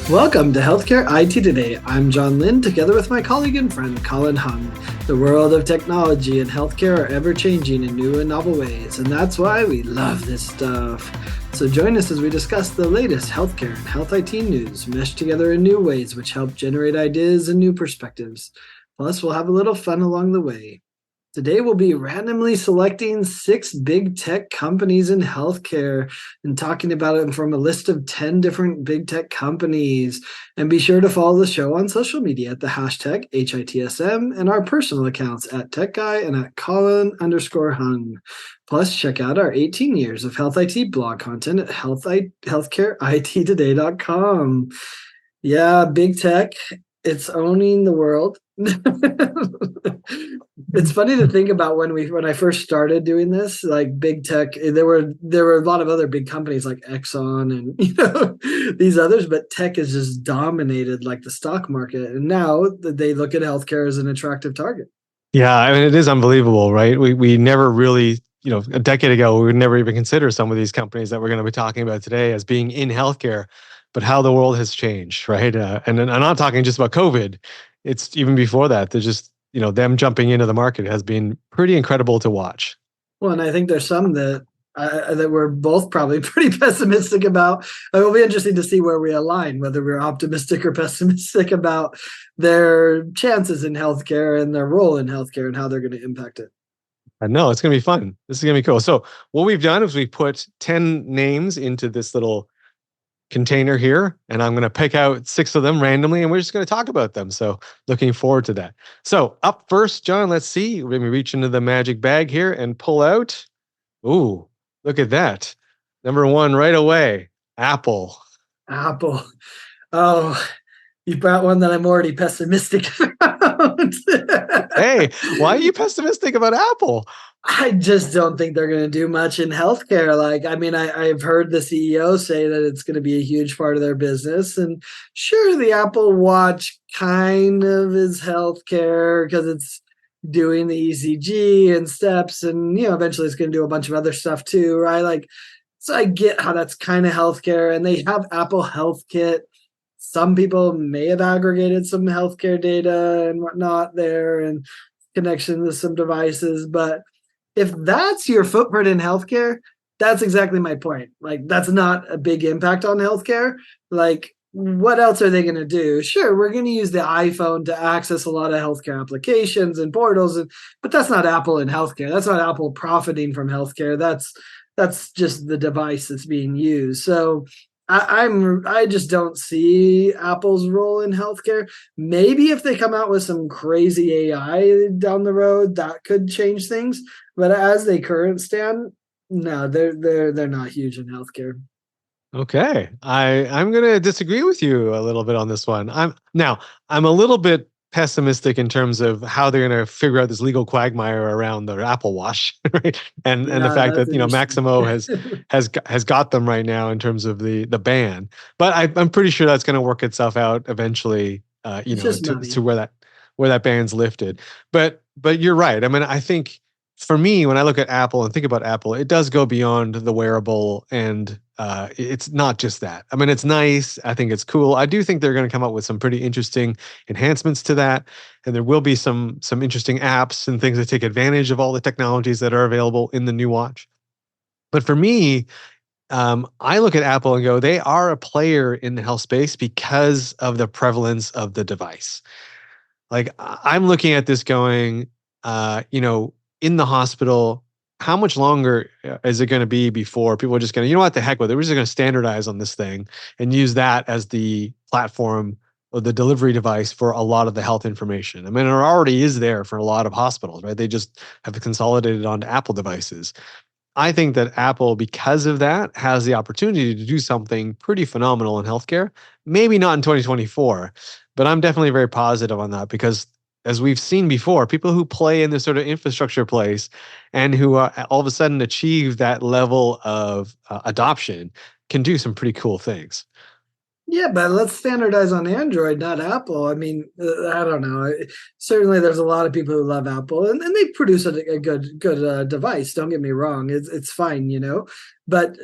Welcome to Healthcare IT Today. I'm John Lynn, together with my colleague and friend Colin. The world of technology and healthcare are ever changing in new and novel ways, and that's why we love this stuff. So join us as we discuss the latest healthcare and health IT news meshed together in new ways which help generate ideas and new perspectives. Plus, we'll have a little fun along the way. Today, we'll be randomly selecting 6 big tech companies in healthcare and talking about it from a list of 10 different big tech companies. And be sure to follow the show on social media at the hashtag HITSM and our personal accounts at TechGuy and at Colin_Hung. Plus, check out our 18 years of health IT blog content at healthcareittoday.com. Yeah, big tech, it's owning the world. It's funny to think about when I first started doing this, like big tech, there were a lot of other big companies like Exxon and these others, but tech has just dominated like the stock market, and now they look at healthcare as an attractive target. Yeah, I mean, it is unbelievable, right? We never really, a decade ago, we would never even consider some of these companies that we're going to be talking about today as being in healthcare, but how the world has changed, right? And I'm not talking just about COVID. It's even before that. They're just, them jumping into the market has been pretty incredible to watch. Well, and I think there's some that we're both probably pretty pessimistic about. It will be interesting to see where we align, whether we're optimistic or pessimistic about their chances in healthcare and their role in healthcare and how they're going to impact it. I know it's going to be fun. This is going to be cool. So what we've done is we put 10 names into this little container here, and I'm going to pick out 6 of them randomly, and we're just going to talk about them. So looking forward to that. So up first, John, let's see. We're going to reach into the magic bag here and pull out. Ooh, look at that. Number 1 right away, Apple. Apple. Oh, you brought one that I'm already pessimistic about. Hey, why are you pessimistic about Apple? I just don't think they're going to do much in healthcare. Like, I mean, I've heard the CEO say that it's going to be a huge part of their business. And sure, the Apple Watch kind of is healthcare because it's doing the ECG and steps, and eventually it's going to do a bunch of other stuff too, right? Like, so I get how that's kind of healthcare, and they have Apple Health Kit. Some people may have aggregated some healthcare data and whatnot there, and connection to some devices, but if that's your footprint in healthcare, that's exactly my point. Like, that's not a big impact on healthcare. Like, what else are they going to do? Sure, we're going to use the iPhone to access a lot of healthcare applications and portals, but that's not Apple in healthcare. That's not Apple profiting from healthcare. That's just the device that's being used. So I just don't see Apple's role in healthcare. Maybe if they come out with some crazy AI down the road, that could change things. But as they current stand, no, they're not huge in healthcare. Okay, I'm going to disagree with you a little bit on this one. I'm a little bit pessimistic in terms of how they're going to figure out this legal quagmire around their Apple Watch, right? And the fact that Maximo has got them right now in terms of the ban. But I'm pretty sure that's going to work itself out eventually. To where that ban's lifted. But you're right. I mean, I think for me, when I look at Apple and think about Apple, it does go beyond the wearable, and it's not just that. I mean, it's nice. I think it's cool. I do think they're going to come up with some pretty interesting enhancements to that, and there will be some interesting apps and things that take advantage of all the technologies that are available in the new watch. But for me, I look at Apple and go, they are a player in the health space because of the prevalence of the device. Like, I'm looking at this going, in the hospital, how much longer is it going to be before people are just going to, what the heck with it? We're just going to standardize on this thing and use that as the platform or the delivery device for a lot of the health information. I mean, it already is there for a lot of hospitals, right? They just have consolidated onto Apple devices. I think that Apple, because of that, has the opportunity to do something pretty phenomenal in healthcare. Maybe not in 2024, but I'm definitely very positive on that because, as we've seen before, people who play in this sort of infrastructure place and who all of a sudden achieve that level of adoption can do some pretty cool things. Yeah, but let's standardize on Android, not Apple. I mean, I don't know. Certainly, there's a lot of people who love Apple, and they produce a good device. Don't get me wrong; it's fine, But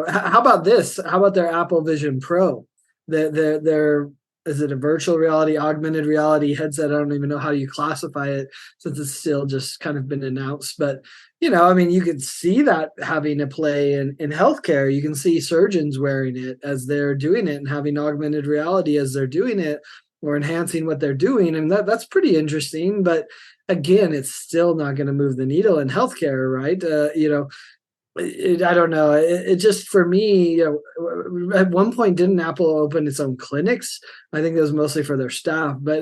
how about this? How about their Apple Vision Pro? their is it a virtual reality, augmented reality headset? I don't even know how you classify it since it's still just kind of been announced. But I mean, you could see that having a play in healthcare. You can see surgeons wearing it as they're doing it and having augmented reality as they're doing it or enhancing what they're doing. And that's pretty interesting. But again, it's still not going to move the needle in healthcare, right? I don't know. It just for me, at one point, didn't Apple open its own clinics? I think it was mostly for their staff, but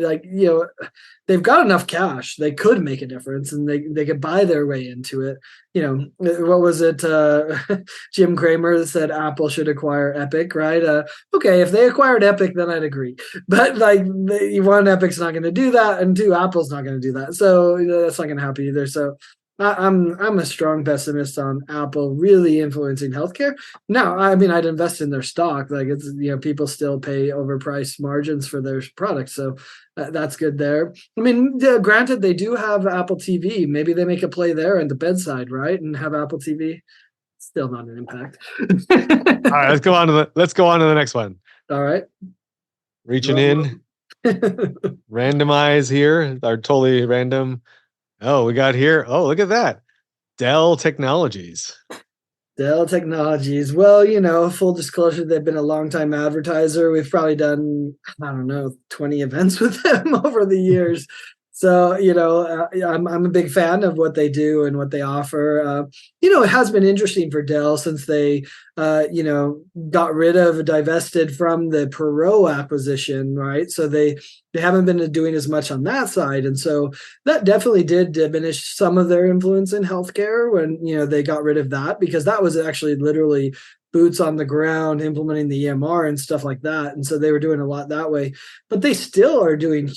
they've got enough cash. They could make a difference, and they could buy their way into it. What was it? Jim Cramer said Apple should acquire Epic, right? Okay, if they acquired Epic, then I'd agree. But one, Epic's not going to do that, and two, Apple's not going to do that. So that's not going to happen either. So I'm a strong pessimist on Apple really influencing healthcare. Now, I mean, I'd invest in their stock. Like it's people still pay overpriced margins for their products, so that's good there. I mean, granted, they do have Apple TV. Maybe they make a play there at the bedside, right, and have Apple TV. Still not an impact. All right, let's go on to the next one. All right, reaching in, randomize here. Are totally random. Oh, we got here. Oh, look at that. Dell Technologies. Dell Technologies. Well, full disclosure, they've been a long-time advertiser. We've probably done, I don't know, 20 events with them over the years. So, I'm a big fan of what they do and what they offer. It has been interesting for Dell since they, got rid of, divested from the Perot acquisition, right? So they haven't been doing as much on that side. And so that definitely did diminish some of their influence in healthcare when, they got rid of that, because that was actually literally boots on the ground, implementing the EMR and stuff like that. And so they were doing a lot that way, but they still are doing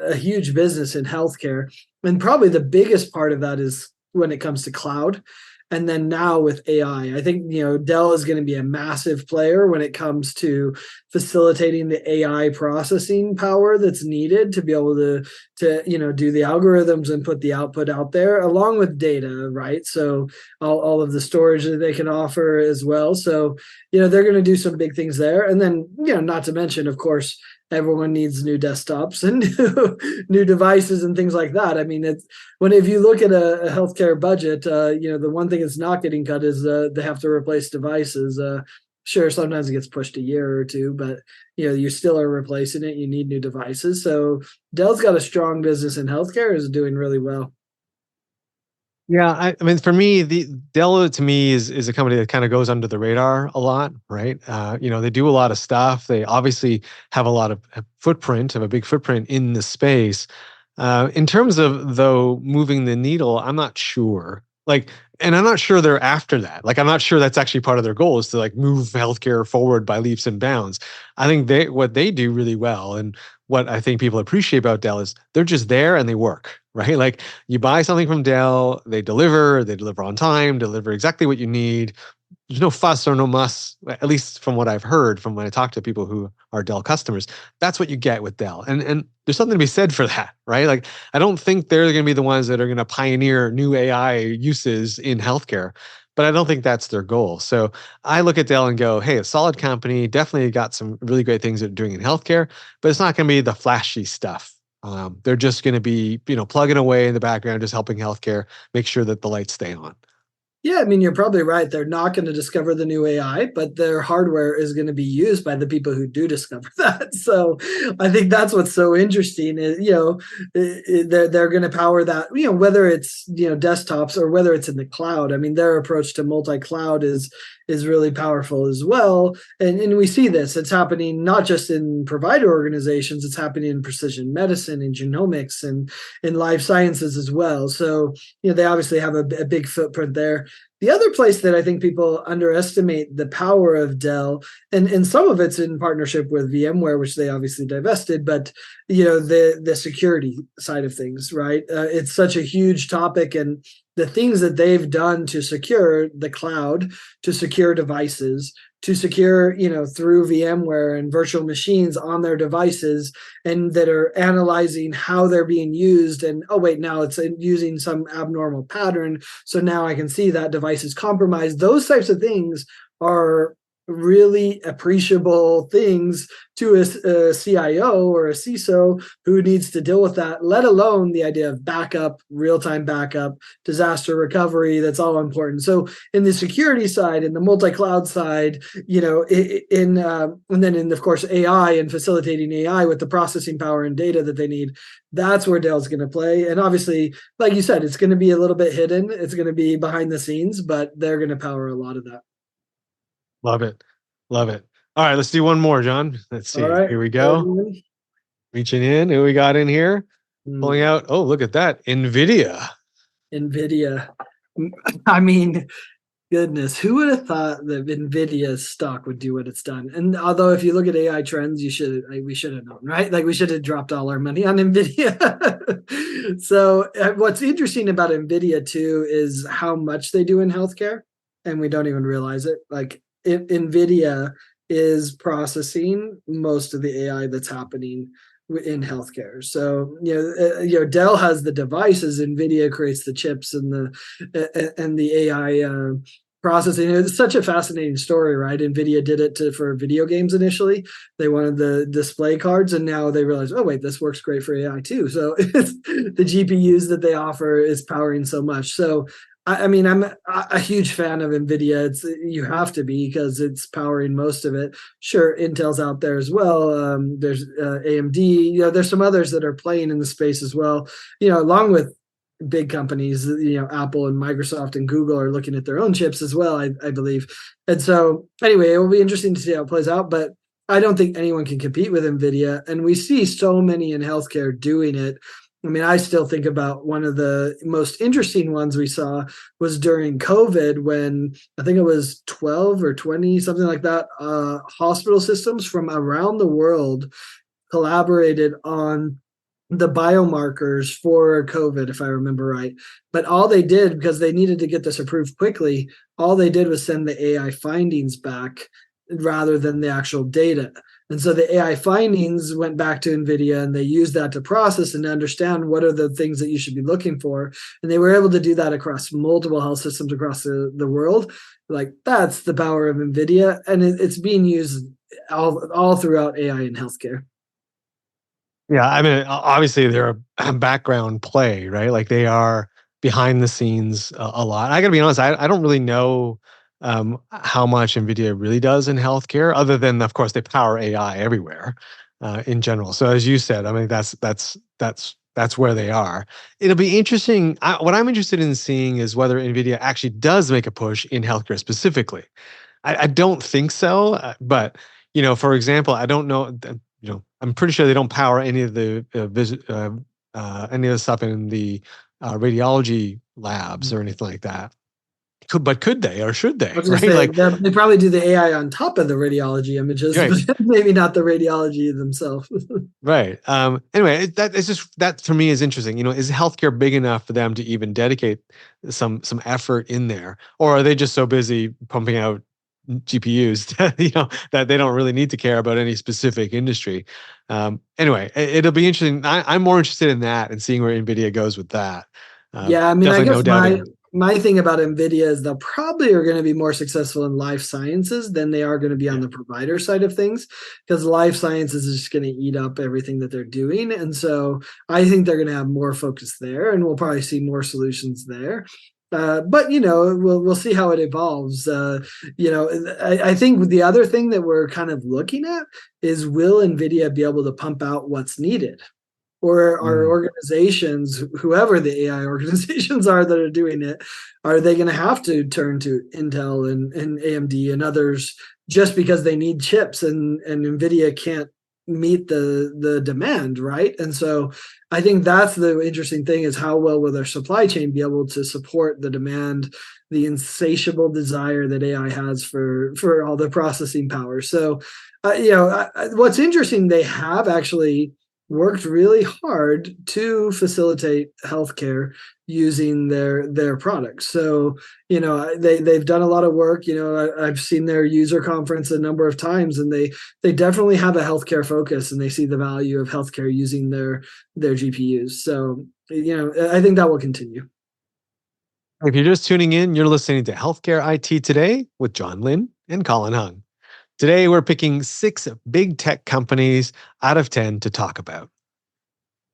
a huge business in healthcare. And probably the biggest part of that is when it comes to cloud. And then now with AI, I think, Dell is going to be a massive player when it comes to facilitating the AI processing power that's needed to be able to do the algorithms and put the output out there along with data, right? So all of the storage that they can offer as well. So, they're going to do some big things there. And then, not to mention, of course, everyone needs new desktops and new devices and things like that. I mean, if you look at a healthcare budget, the one thing that's not getting cut is they have to replace devices. Sure, sometimes it gets pushed a year or two, but you still are replacing it. You need new devices. So Dell's got a strong business in healthcare, is doing really well. Yeah, I mean, for me, the Dell to me is a company that kind of goes under the radar a lot, right? They do a lot of stuff. They obviously have a lot of have a big footprint in the space. In terms of though moving the needle, I'm not sure. And I'm not sure they're after that. I'm not sure that's actually part of their goal is to move healthcare forward by leaps and bounds. I think what they do really well, and what I think people appreciate about Dell is they're just there and they work, right? You buy something from Dell, they deliver on time, deliver exactly what you need. There's no fuss or no muss, at least from what I've heard from when I talk to people who are Dell customers. That's what you get with Dell. And there's something to be said for that, right? I don't think they're going to be the ones that are going to pioneer new AI uses in healthcare, but I don't think that's their goal. So I look at Dell and go, hey, a solid company, definitely got some really great things they're doing in healthcare, but it's not going to be the flashy stuff. They're just going to be, plugging away in the background, just helping healthcare make sure that the lights stay on. Yeah, I mean, you're probably right. They're not going to discover the new AI, but their hardware is going to be used by the people who do discover that. So I think that's what's so interesting is, they're going to power that, whether it's, desktops or whether it's in the cloud. I mean, their approach to multi-cloud is really powerful as well. And we see this, it's happening not just in provider organizations, it's happening in precision medicine and genomics and in life sciences as well. So, they obviously have a big footprint there. The other place that I think people underestimate the power of Dell, and some of it's in partnership with VMware, which they obviously divested, but the security side of things, right? It's such a huge topic, and the things that they've done to secure the cloud, to secure devices, to secure, through VMware and virtual machines on their devices, and that are analyzing how they're being used. And, oh, wait, now it's using some abnormal pattern. So now I can see that device is compromised. Those types of things are really appreciable things to a CIO or a CISO who needs to deal with that, let alone the idea of backup, real-time backup, disaster recovery. That's all important. So in the security side, in the multi-cloud side, and then in, of course, AI and facilitating AI with the processing power and data that they need, that's where Dell's going to play. And obviously, like you said, it's going to be a little bit hidden. It's going to be behind the scenes, but they're going to power a lot of that. Love it. Love it. All right, let's do one more, John. Let's All see. right. Here we go. Reaching in. Who we got in here? Pulling Mm, out. Oh, look at that. NVIDIA. Nvidia. I mean, goodness, who would have thought that Nvidia's stock would do what it's done? And although if you look at AI trends, we should have known, right? Like we should have dropped all our money on Nvidia. So what's interesting about Nvidia too is how much they do in healthcare, and we don't even realize it. Like Nvidia is processing most of the AI that's happening in healthcare. So Dell has the devices, Nvidia creates the chips and the AI processing. It's such a fascinating story, right? Nvidia did it for video games initially. They wanted the display cards, and now they realize, oh wait, this works great for AI too. So the GPUs that they offer is powering so much. So I mean, I'm a huge fan of Nvidia. You have to be because it's powering most of it. Sure, Intel's out there as well. There's AMD. There's some others that are playing in the space as well. Along with big companies, Apple and Microsoft and Google are looking at their own chips as well, I believe. And so, anyway, it will be interesting to see how it plays out. But I don't think anyone can compete with Nvidia, and we see so many in healthcare doing it. I mean, I still think about one of the most interesting ones we saw was during COVID when I think it was 12 or 20, something like that, hospital systems from around the world collaborated on the biomarkers for COVID, if I remember right. But all they did, because they needed to get this approved quickly, all they did was send the AI findings back rather than the actual data. And so the AI findings went back to NVIDIA and they used that to process and understand what are the things that you should be looking for. And they were able to do that across multiple health systems across the world. Like that's the power of NVIDIA. And it's being used all throughout AI in healthcare. Yeah, I mean, obviously they're a background play, right? Like they are behind the scenes a lot. I got to be honest, I don't really know how much NVIDIA really does in healthcare, other than, of course, they power AI everywhere in general. So as you said, I mean, that's where they are. It'll be interesting. What I'm interested in seeing is whether NVIDIA actually does make a push in healthcare specifically. I don't think so, but for example, I don't know. I'm pretty sure they don't power any of the any of the stuff in the radiology labs or anything like that. Could they or should I they? was going to Right? say Like, they probably do the AI on top of the radiology images, right, but maybe not the radiology themselves. right. Anyway, that is just that for me is interesting. Is healthcare big enough for them to even dedicate some effort in there, or are they just so busy pumping out GPUs that that they don't really need to care about any specific industry? Anyway, it'll be interesting. I'm more interested in that and seeing where NVIDIA goes with that. Yeah, I mean, I Definitely no guess my doubting. my thing about Nvidia is they'll probably are going to be more successful in life sciences than they are going to be on Yeah. the provider side of things, because life sciences is just going to eat up everything that they're doing. And so I think they're going to have more focus there, and we'll probably see more solutions there. But we'll see how it evolves. I think the other thing that we're kind of looking at is, will Nvidia be able to pump out what's needed? Or are Mm. organizations, whoever the AI organizations are that are doing it, are they going to have to turn to Intel and AMD and others just because they need chips, and NVIDIA can't meet the demand, right? And so I think that's the interesting thing, is how well will their supply chain be able to support the demand, the insatiable desire that AI has for all the processing power. So what's interesting, they have actually worked really hard to facilitate healthcare using their products. So they've done a lot of work. I've seen their user conference a number of times, and they definitely have a healthcare focus, and they see the value of healthcare using their GPUs. So I think that will continue. If you're just tuning in, you're listening to Healthcare IT Today with John Lynn and Colin Hung. Today, we're picking 6 big tech companies out of 10 to talk about.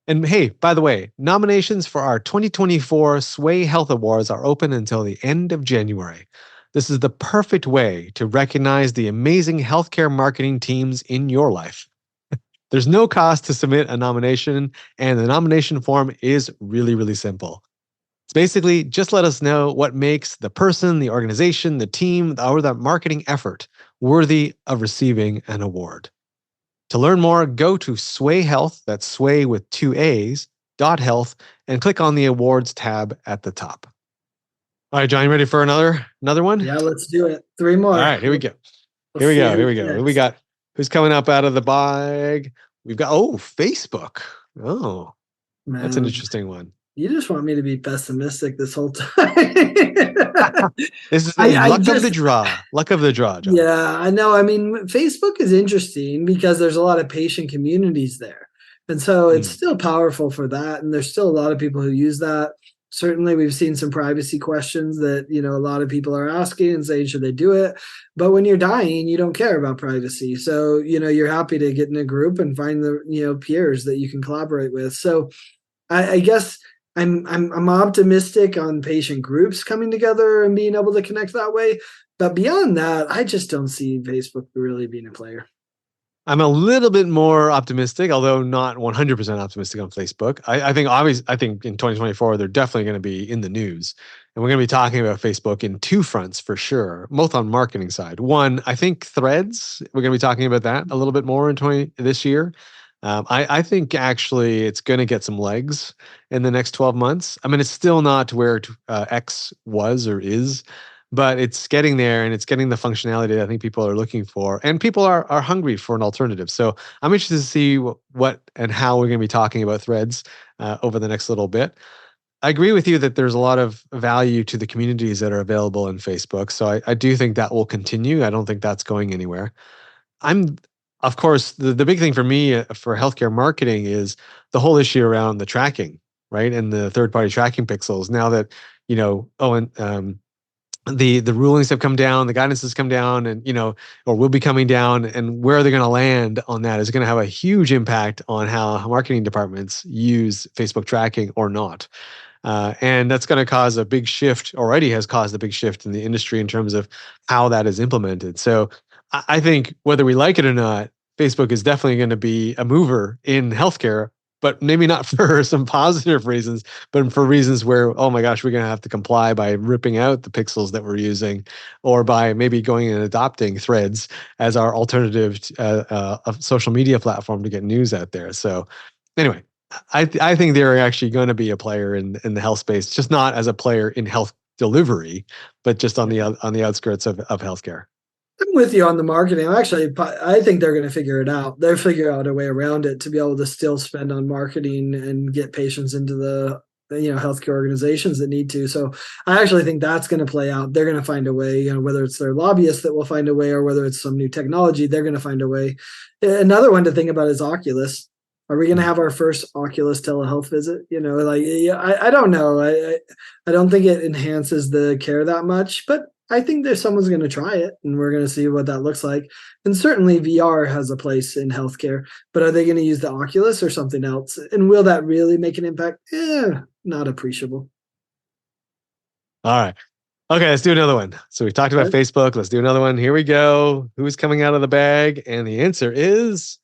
And hey, by the way, nominations for our 2024 Sway Health Awards are open until the end of January. This is the perfect way to recognize the amazing healthcare marketing teams in your life. There's no cost to submit a nomination, and the nomination form is really, really simple. It's basically just let us know what makes the person, the organization, the team, or the marketing effort worthy of receiving an award. To learn more, go to Sway Health, that's Sway with 2 A's, .health, and click on the awards tab at the top. All right, John, you ready for another one? Yeah, let's do it. 3 All more. right, here we go. Let's see Here who we go. Who we picks. got? Who's coming up out of the bag? We've got, Facebook. Oh, that's an Man, interesting one. you just want me to be pessimistic this whole time. This is I luck of the just draw. Luck of the draw, John. Yeah, I know. I mean, Facebook is interesting because there's a lot of patient communities there. And so it's Mm. still powerful for that. And there's still a lot of people who use that. Certainly, we've seen some privacy questions that, a lot of people are asking and saying, should they do it? But when you're dying, you don't care about privacy. So, you're happy to get in a group and find the, peers that you can collaborate with. So I guess I'm optimistic on patient groups coming together and being able to connect that way. But beyond that, I just don't see Facebook really being a player. I'm a little bit more optimistic, although not 100% optimistic on Facebook. I think in 2024 they're definitely going to be in the news, and we're going to be talking about Facebook in 2 fronts for sure, both on marketing side. One, I think Threads. We're going to be talking about that a little bit more in this year. I think actually it's going to get some legs in the next 12 months. I mean, it's still not to where X was or is, but it's getting there, and it's getting the functionality that I think people are looking for, and people are hungry for an alternative. So I'm interested to see what and how we're going to be talking about Threads over the next little bit. I agree with you that there's a lot of value to the communities that are available in Facebook. So I do think that will continue. I don't think that's going anywhere. Of course, the big thing for me for healthcare marketing is the whole issue around the tracking, right? And the third-party tracking pixels. Now that, the rulings have come down, the guidance has come down, and or will be coming down, and where are they going to land on that is going to have a huge impact on how marketing departments use Facebook tracking or not. And that's going to cause a big shift, already has caused a big shift in the industry in terms of how that is implemented. So I think whether we like it or not, Facebook is definitely going to be a mover in healthcare, but maybe not for some positive reasons, but for reasons where, oh my gosh, we're going to have to comply by ripping out the pixels that we're using, or by maybe going and adopting Threads as our alternative social media platform to get news out there. So anyway, I think they're actually going to be a player in the health space, just not as a player in health delivery, but just on the outskirts of healthcare. I'm with you on the marketing. I think they're going to figure it out. They'll figure out a way around it to be able to still spend on marketing and get patients into the healthcare organizations that need to. So I actually think that's going to play out. They're going to find a way, whether it's their lobbyists that will find a way, or whether it's some new technology, they're going to find a way. Another one to think about is Oculus. Are we going to have our first Oculus telehealth visit? I don't know. I don't think it enhances the care that much, but I think there's someone's going to try it, and we're going to see what that looks like. And certainly VR has a place in healthcare, but are they going to use the Oculus or something else? And will that really make an impact? Not appreciable. All right. Okay, let's do another one. So we talked about Facebook. Let's do another one. Here we go. Who's coming out of the bag? And the answer is,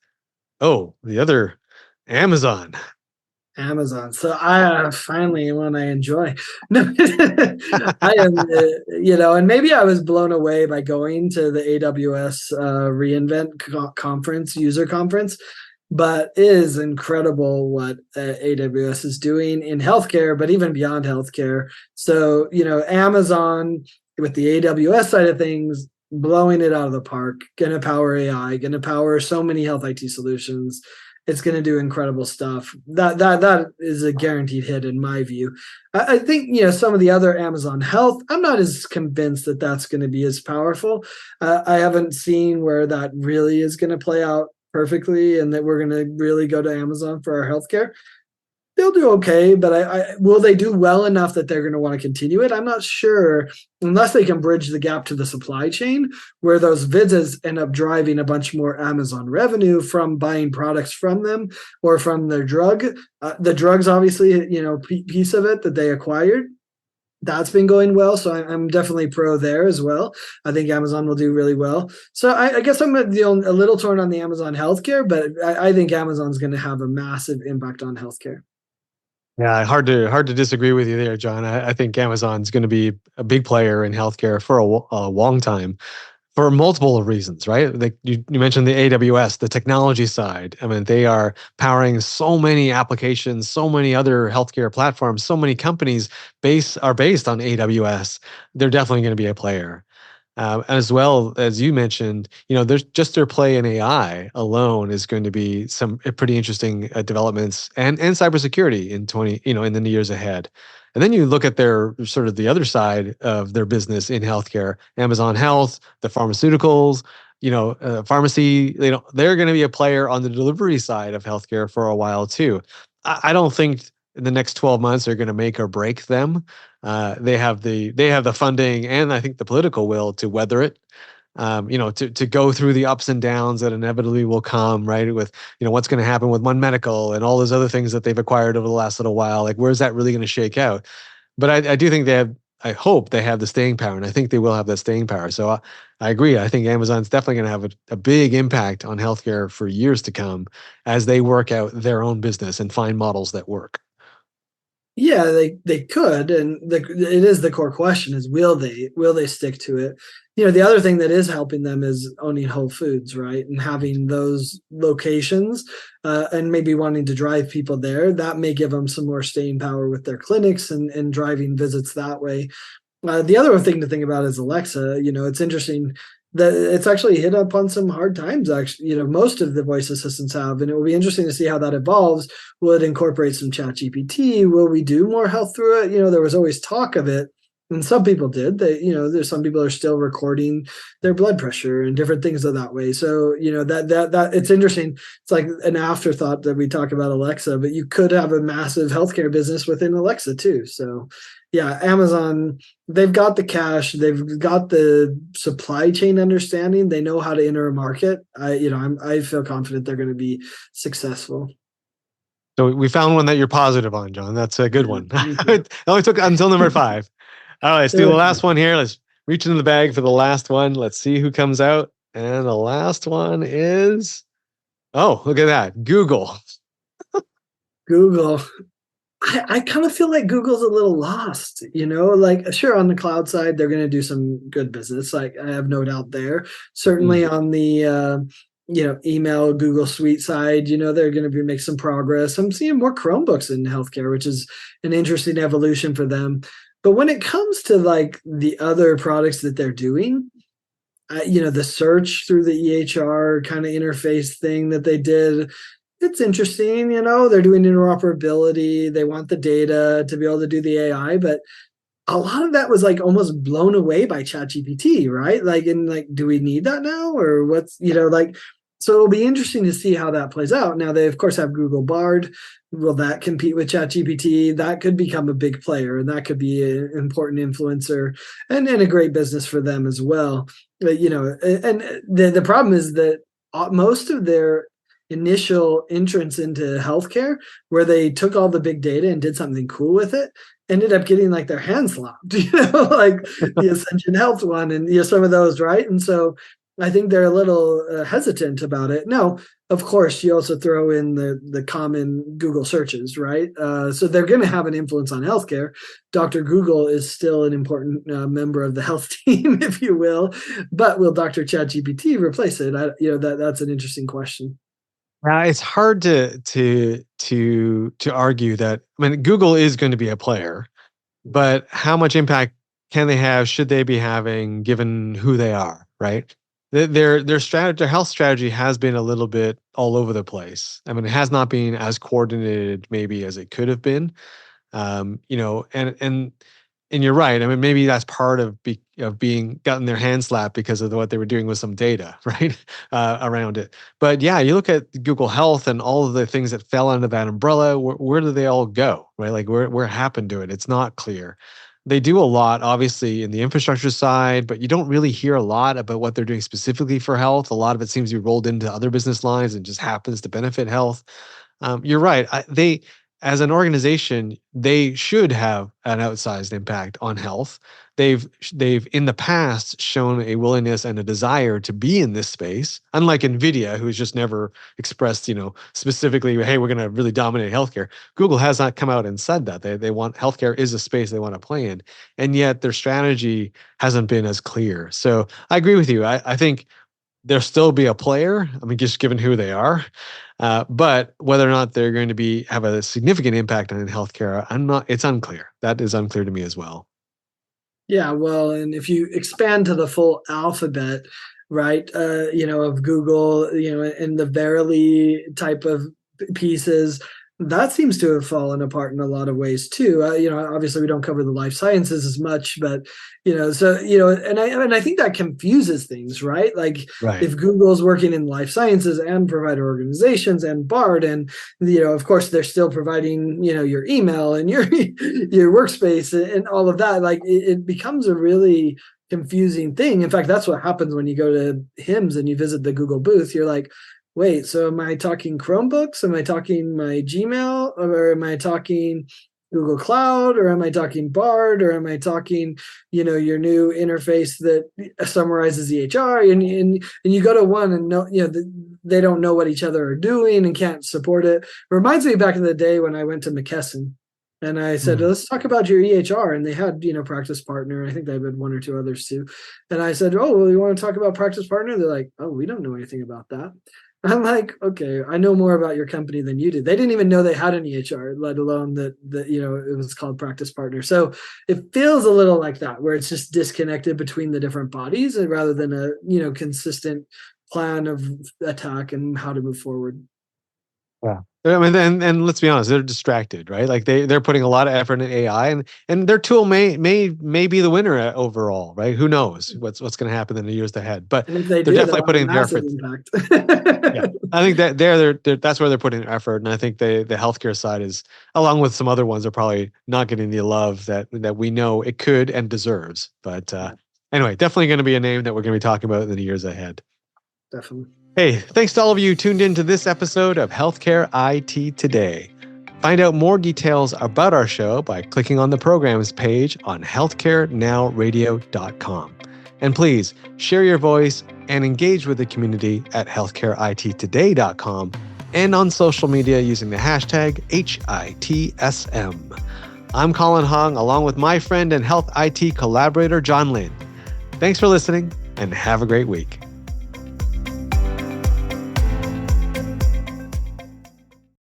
the other, Amazon. So I finally one I enjoy. No, I am, and maybe I was blown away by going to the AWS reInvent conference, user conference, but it is incredible what AWS is doing in healthcare, but even beyond healthcare. So, Amazon with the AWS side of things, blowing it out of the park, going to power AI, going to power so many health IT solutions. It's going to do incredible stuff. That is a guaranteed hit in my view. I think some of the other Amazon Health, I'm not as convinced that that's going to be as powerful. I haven't seen where that really is going to play out perfectly, and that we're going to really go to Amazon for our healthcare. they'll do okay, but I will they do well enough that they're going to want to continue it? I'm not sure unless they can bridge the gap to the supply chain where those visits end up driving a bunch more Amazon revenue from buying products from them or from their drug. The drugs, obviously, piece of it that they acquired. That's been going well, so I'm definitely pro there as well. I think Amazon will do really well. So I guess I'm a little torn on the Amazon healthcare, but I think Amazon's going to have a massive impact on healthcare. Yeah, hard to disagree with you there, John. I think Amazon's going to be a big player in healthcare for a long time for multiple reasons, right? Like you mentioned the AWS, the technology side. I mean, they are powering so many applications, so many other healthcare platforms, so many companies are based on AWS. They're definitely going to be a player. As well as you mentioned, there's just their play in AI alone is going to be some pretty interesting developments and cybersecurity in in the years ahead. And then you look at their sort of the other side of their business in healthcare, Amazon Health, the pharmaceuticals, pharmacy. They're going to be a player on the delivery side of healthcare for a while too. I don't think in the next 12 months are going to make or break them. They have the funding and I think the political will to weather it. To go through the ups and downs that inevitably will come, right? With what's going to happen with One Medical and all those other things that they've acquired over the last little while. Like, where's that really going to shake out? But I do think they have. I hope they have the staying power, and I think they will have that staying power. So I agree. I think Amazon's definitely going to have a big impact on healthcare for years to come as they work out their own business and find models that work. Yeah, they could, and it is the core question: is will they stick to it? The other thing that is helping them is owning Whole Foods, right, and having those locations, and maybe wanting to drive people there. That may give them some more staying power with their clinics and driving visits that way. The other thing to think about is Alexa. It's interesting that it's actually hit up on some hard times. Actually, most of the voice assistants have, and it will be interesting to see how that evolves. Will it incorporate some Chat GPT? Will we do more health through it? There was always talk of it, and some people did. There's some people are still recording their blood pressure and different things of that way. So that it's interesting. It's like an afterthought that we talk about Alexa, but you could have a massive healthcare business within Alexa too. So yeah, Amazon, they've got the cash, they've got the supply chain understanding, they know how to enter a market. I feel confident they're going to be successful. So we found one that you're positive on, John. That's a good one. Me too. It only took until number 5. All right, let's do the last one here. Let's reach into the bag for the last one. Let's see who comes out. And the last one is, oh, look at that. Google. Google. I kind of feel like Google's a little lost, like sure on the cloud side, they're going to do some good business. Like I have no doubt there. Certainly on the, email Google Suite side, they're going to make some progress. I'm seeing more Chromebooks in healthcare, which is an interesting evolution for them. But when it comes to like the other products that they're doing, the search through the EHR kind of interface thing that they did, it's interesting. They're doing interoperability. They want the data to be able to do the AI, but a lot of that was like almost blown away by ChatGPT, right? Like, do we need that now, or what's like? So it'll be interesting to see how that plays out. Now they of course have Google Bard. Will that compete with ChatGPT? That could become a big player, and that could be an important influencer and a great business for them as well. But, and the problem is that most of their initial entrance into healthcare, where they took all the big data and did something cool with it, ended up getting like their hands slapped, like the Ascension Health one and some of those, right? And so I think they're a little hesitant about it. Now, of course, you also throw in the common Google searches, right? So they're going to have an influence on healthcare. Dr. Google is still an important member of the health team, if you will. But will Dr. ChatGPT replace it? That's an interesting question. It's hard to argue that. I mean, Google is going to be a player, but how much impact can they have? Should they be having, given who they are, right? Their strategy, their health strategy has been a little bit all over the place. I mean, it has not been as coordinated maybe as it could have been. And And you're right. I mean, maybe that's part of being gotten their hand slapped because of what they were doing with some data, right, around it. But yeah, you look at Google Health and all of the things that fell under that umbrella. Where do they all go, right? Like where happened to it? It's not clear. They do a lot, obviously, in the infrastructure side, but you don't really hear a lot about what they're doing specifically for health. A lot of it seems to be rolled into other business lines and just happens to benefit health. You're right. They, as an organization, they should have an outsized impact on health. They've in the past shown a willingness and a desire to be in this space, unlike Nvidia, who's just never expressed, specifically, hey, we're going to really dominate healthcare. Google has not come out and said that they want healthcare is a space they want to play in, and yet their strategy hasn't been as clear. So I agree with you. I think there'll still be a player. I mean, just given who they are. But whether or not they're going to have a significant impact on healthcare, it's unclear. That is unclear to me as well. Yeah, well, and if you expand to the full alphabet, right, of Google, and the Verily type of pieces, that seems to have fallen apart in a lot of ways too. Obviously we don't cover the life sciences as much, but and I think that confuses things, right? Like Right. if Google's working in life sciences and provider organizations and BARD, and of course they're still providing your email and your workspace and all of that, like it becomes a really confusing thing. In fact, that's what happens when you go to HIMSS and you visit the Google booth. You're like, wait, so am I talking Chromebooks? Am I talking my Gmail? Or am I talking Google Cloud? Or am I talking Bard? Or am I talking, your new interface that summarizes EHR? And you go to one and they don't know what each other are doing and can't support it. It reminds me back in the day when I went to McKesson. And I said, let's talk about your EHR. And they had, Practice Partner. I think they had one or two others too. And I said, oh, well, you want to talk about Practice Partner? They're like, oh, we don't know anything about that. I'm like, okay, I know more about your company than you did. They didn't even know they had an EHR, let alone that it was called Practice Partner. So it feels a little like that, where it's just disconnected between the different bodies rather than a consistent plan of attack and how to move forward. Yeah. I mean, and let's be honest, they're distracted, right? Like they're putting a lot of effort in AI, and their tool may be the winner overall, right? Who knows what's going to happen in the years ahead? But and if they they're do, definitely putting the effort. Yeah, I think that they're that's where they're putting their effort, and I think the healthcare side is, along with some other ones, are probably not getting the love that we know it could and deserves. But anyway, definitely going to be a name that we're going to be talking about in the years ahead. Definitely. Hey, thanks to all of you who tuned into this episode of Healthcare IT Today. Find out more details about our show by clicking on the programs page on healthcarenowradio.com. And please share your voice and engage with the community at healthcareittoday.com and on social media using the hashtag HITSM. I'm Colin Hong, along with my friend and health IT collaborator, John Lynn. Thanks for listening and have a great week.